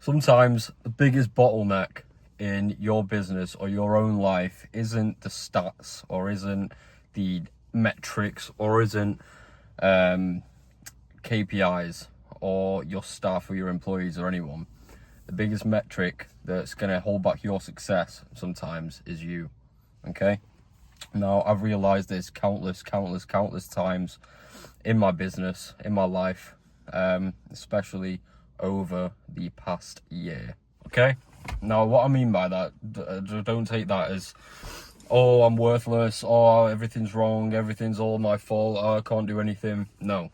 Sometimes the biggest bottleneck in your business or your own life isn't the stats or isn't the metrics or isn't KPIs or your staff or your employees or anyone. The biggest metric that's going to hold back your success sometimes is you. Okay? Now, I've realized this countless times in my business, in my life, especially over the past year. Okay? Now, what I mean by that, don't take that as, oh, I'm worthless, oh, everything's wrong, everything's all my fault, oh, I can't do anything. No.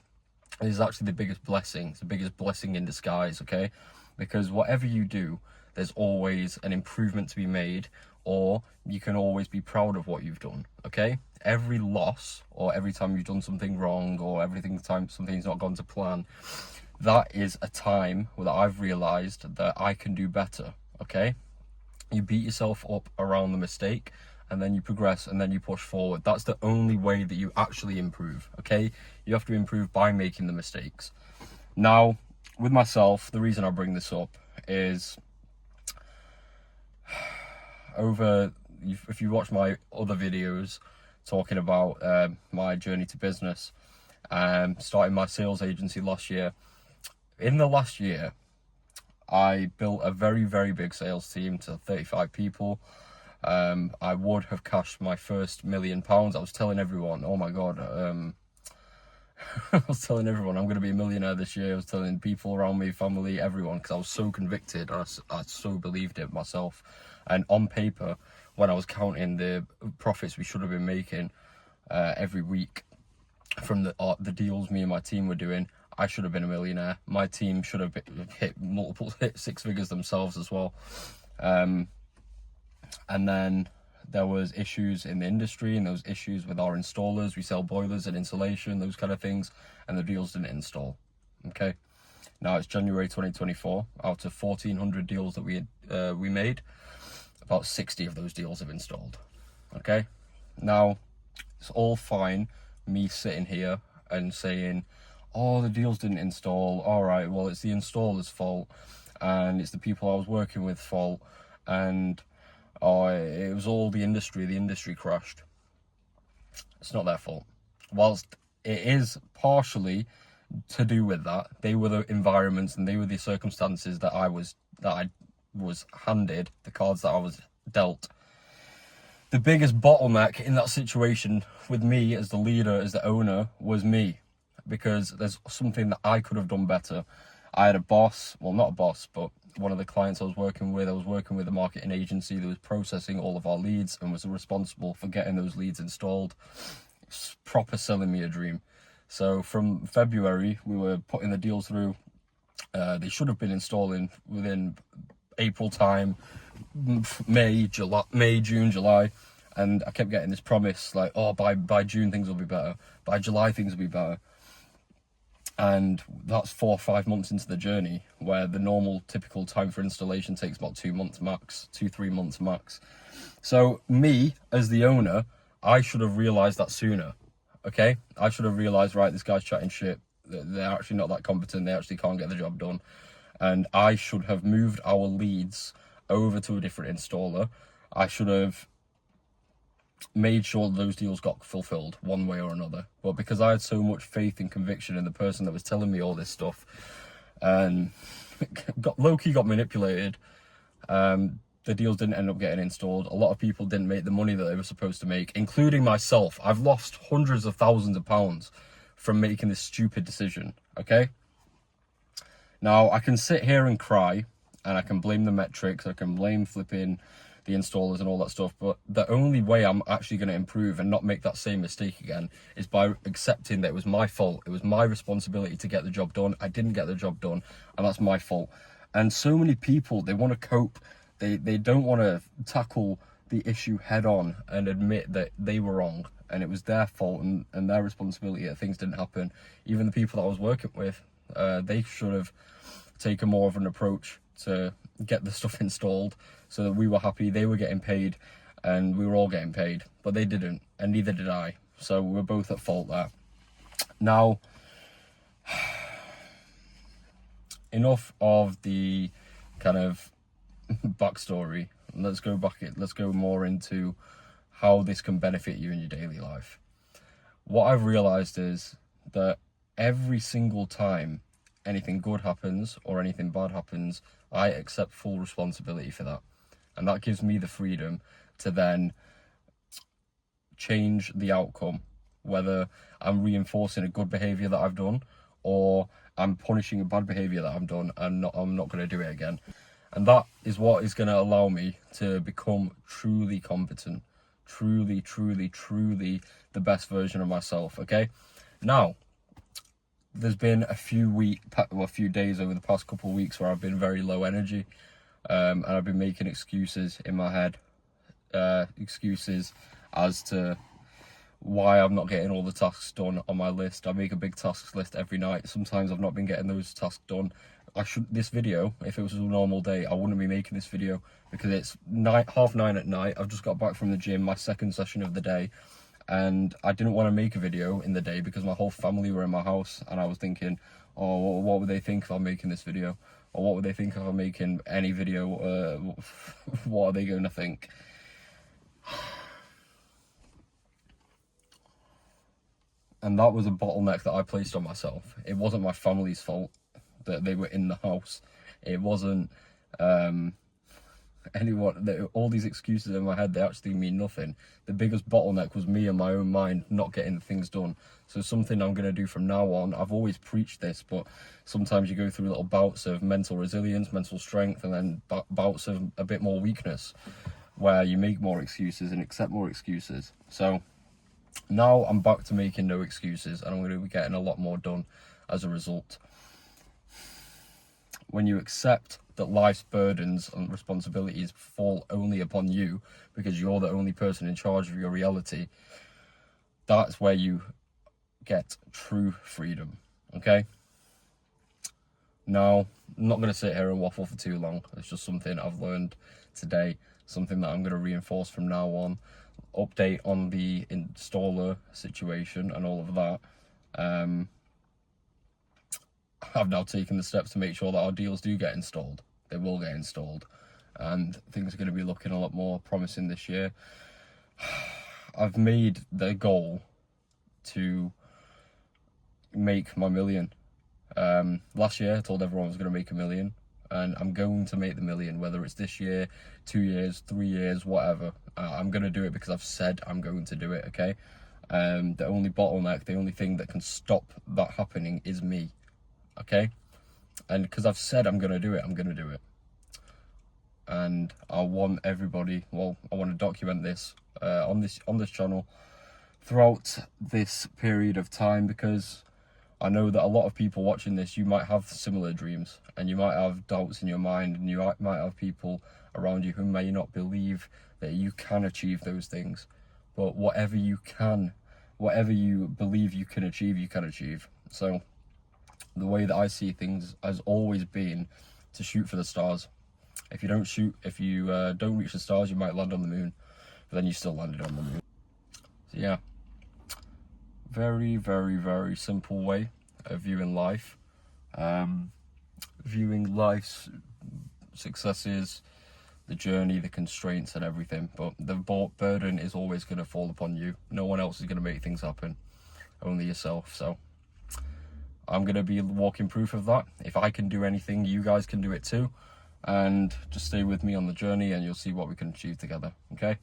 It is actually the biggest blessing. It's the biggest blessing in disguise, okay? Because whatever you do, there's always an improvement to be made, or you can always be proud of what you've done, okay? Every loss, or every time you've done something wrong, or time something's not gone to plan, that is a time that I've realized that I can do better, okay? You beat yourself up around the mistake, and then you progress, and then you push forward. That's the only way that you actually improve, okay? You have to improve by making the mistakes. Now, with myself, the reason I bring this up is if you watch my other videos talking about my journey to business, starting my sales agency last year. In the last year, I built a very, very big sales team to 35 people. I would have cashed my first £1 million. I was telling everyone, oh my God, I was telling everyone I'm going to be a millionaire this year. I was telling people around me, family, everyone, because I was so convicted. I so believed it myself. And on paper, when I was counting the profits we should have been making every week from the deals me and my team were doing, I should have been a millionaire. My team should have hit six figures themselves as well. And then there was issues in the industry, and there was issues with our installers. We sell boilers and insulation, those kind of things, and the deals didn't install. Okay. Now it's January 2024. Out of 1,400 deals that we made, about 60 of those deals have installed. Okay. Now it's all fine, me sitting here and saying, oh, the deals didn't install. All right, well, it's the installer's fault, and it's the people I was working with fault, and it was all the industry crashed. It's not their fault. Whilst it is partially to do with that, they were the environments and they were the circumstances that I was handed, the cards that I was dealt. The biggest bottleneck in that situation with me as the leader, as the owner, was me, because there's something that I could have done better. I had a boss, well, not a boss, but one of the clients I was working with a marketing agency that was processing all of our leads and was responsible for getting those leads installed. It's proper selling me a dream. So from February, we were putting the deals through. They should have been installing within April time, May, June, July. And I kept getting this promise like, oh, by June things will be better. By July things will be better. And that's 4 or 5 months into the journey, where the normal typical time for installation takes about 2 months max, 2-3 months max. So me, as the owner, I should have realised that sooner, okay? I should have realised, right, this guy's chatting shit. They're actually not that competent. They actually can't get the job done. And I should have moved our leads over to a different installer. I should have made sure those deals got fulfilled one way or another. But because I had so much faith and conviction in the person that was telling me all this stuff, and low-key got manipulated, the deals didn't end up getting installed. A lot of people didn't make the money that they were supposed to make, including myself. I've lost hundreds of thousands of pounds from making this stupid decision, okay? Now, I can sit here and cry, and I can blame the metrics, I can blame flipping the installers and all that stuff, but the only way I'm actually going to improve and not make that same mistake again is by accepting that it was my fault. It was my responsibility to get the job done. I didn't get the job done, and that's my fault. And so many people, they want to cope. They don't want to tackle the issue head on and admit that they were wrong and it was their fault and their responsibility that things didn't happen. Even the people that I was working with, they should have taken more of an approach to get the stuff installed so that we were happy, they were getting paid, and we were all getting paid. But they didn't, and neither did I. So we're both at fault there. Now, enough of the kind of backstory. Let's go more into how this can benefit you in your daily life. What I've realized is that every single time anything good happens or anything bad happens, I accept full responsibility for that. And that gives me the freedom to then change the outcome, whether I'm reinforcing a good behavior that I've done or I'm punishing a bad behavior that I've done, and I'm not going to do it again. And that is what is going to allow me to become truly competent, truly the best version of myself. Okay, now there's been a few days over the past couple of weeks where I've been very low energy, and I've been making excuses in my head, excuses as to why I'm not getting all the tasks done on my list. I make a big tasks list every night. Sometimes I've not been getting those tasks done. This video, if it was a normal day, I wouldn't be making this video because it's 9:30 at night. I've just got back from the gym, my second session of the day, and I didn't want to make a video in the day because my whole family were in my house, and I was thinking, oh, what would they think if I'm making this video? Or what would they think if I'm making any video? What are they going to think? And that was a bottleneck that I placed on myself. It wasn't my family's fault that they were in the house. It wasn't anyone. All these excuses in my head, they actually mean nothing. The biggest bottleneck was me and my own mind not getting things done. So something I'm going to do from now on, I've always preached this, but sometimes you go through little bouts of mental resilience, mental strength, and then bouts of a bit more weakness, where you make more excuses and accept more excuses. So now I'm back to making no excuses, and I'm going to be getting a lot more done as a result. When you accept that life's burdens and responsibilities fall only upon you because you're the only person in charge of your reality, that's where you get true freedom, okay? Now, I'm not going to sit here and waffle for too long. It's just something I've learned today, something that I'm going to reinforce from now on. Update on the installer situation and all of that. I've now taken the steps to make sure that our deals do get installed. They will get installed, and things are going to be looking a lot more promising this year. I've made the goal to make my million. Last year I told everyone I was going to make $1 million, and I'm going to make the $1 million, whether it's this year, 2 years, 3 years, whatever. I'm going to do it because I've said I'm going to do it, okay? The only bottleneck, the only thing that can stop that happening is me. Okay, and because I've said I'm going to do it, I'm going to do it. And I want everybody, I want to document this on this channel throughout this period of time, because I know that a lot of people watching this, you might have similar dreams, and you might have doubts in your mind, and you might have people around you who may not believe that you can achieve those things. But whatever you believe you can achieve, you can achieve. So the way that I see things has always been to shoot for the stars. If you don't reach the stars, you might land on the moon, but then you still landed on the moon. So yeah, very simple way of viewing life, viewing life's successes, the journey, the constraints and everything. But the burden is always going to fall upon you. No one else is going to make things happen, only yourself. So I'm going to be walking proof of that. If I can do anything, you guys can do it too. And just stay with me on the journey and you'll see what we can achieve together, okay?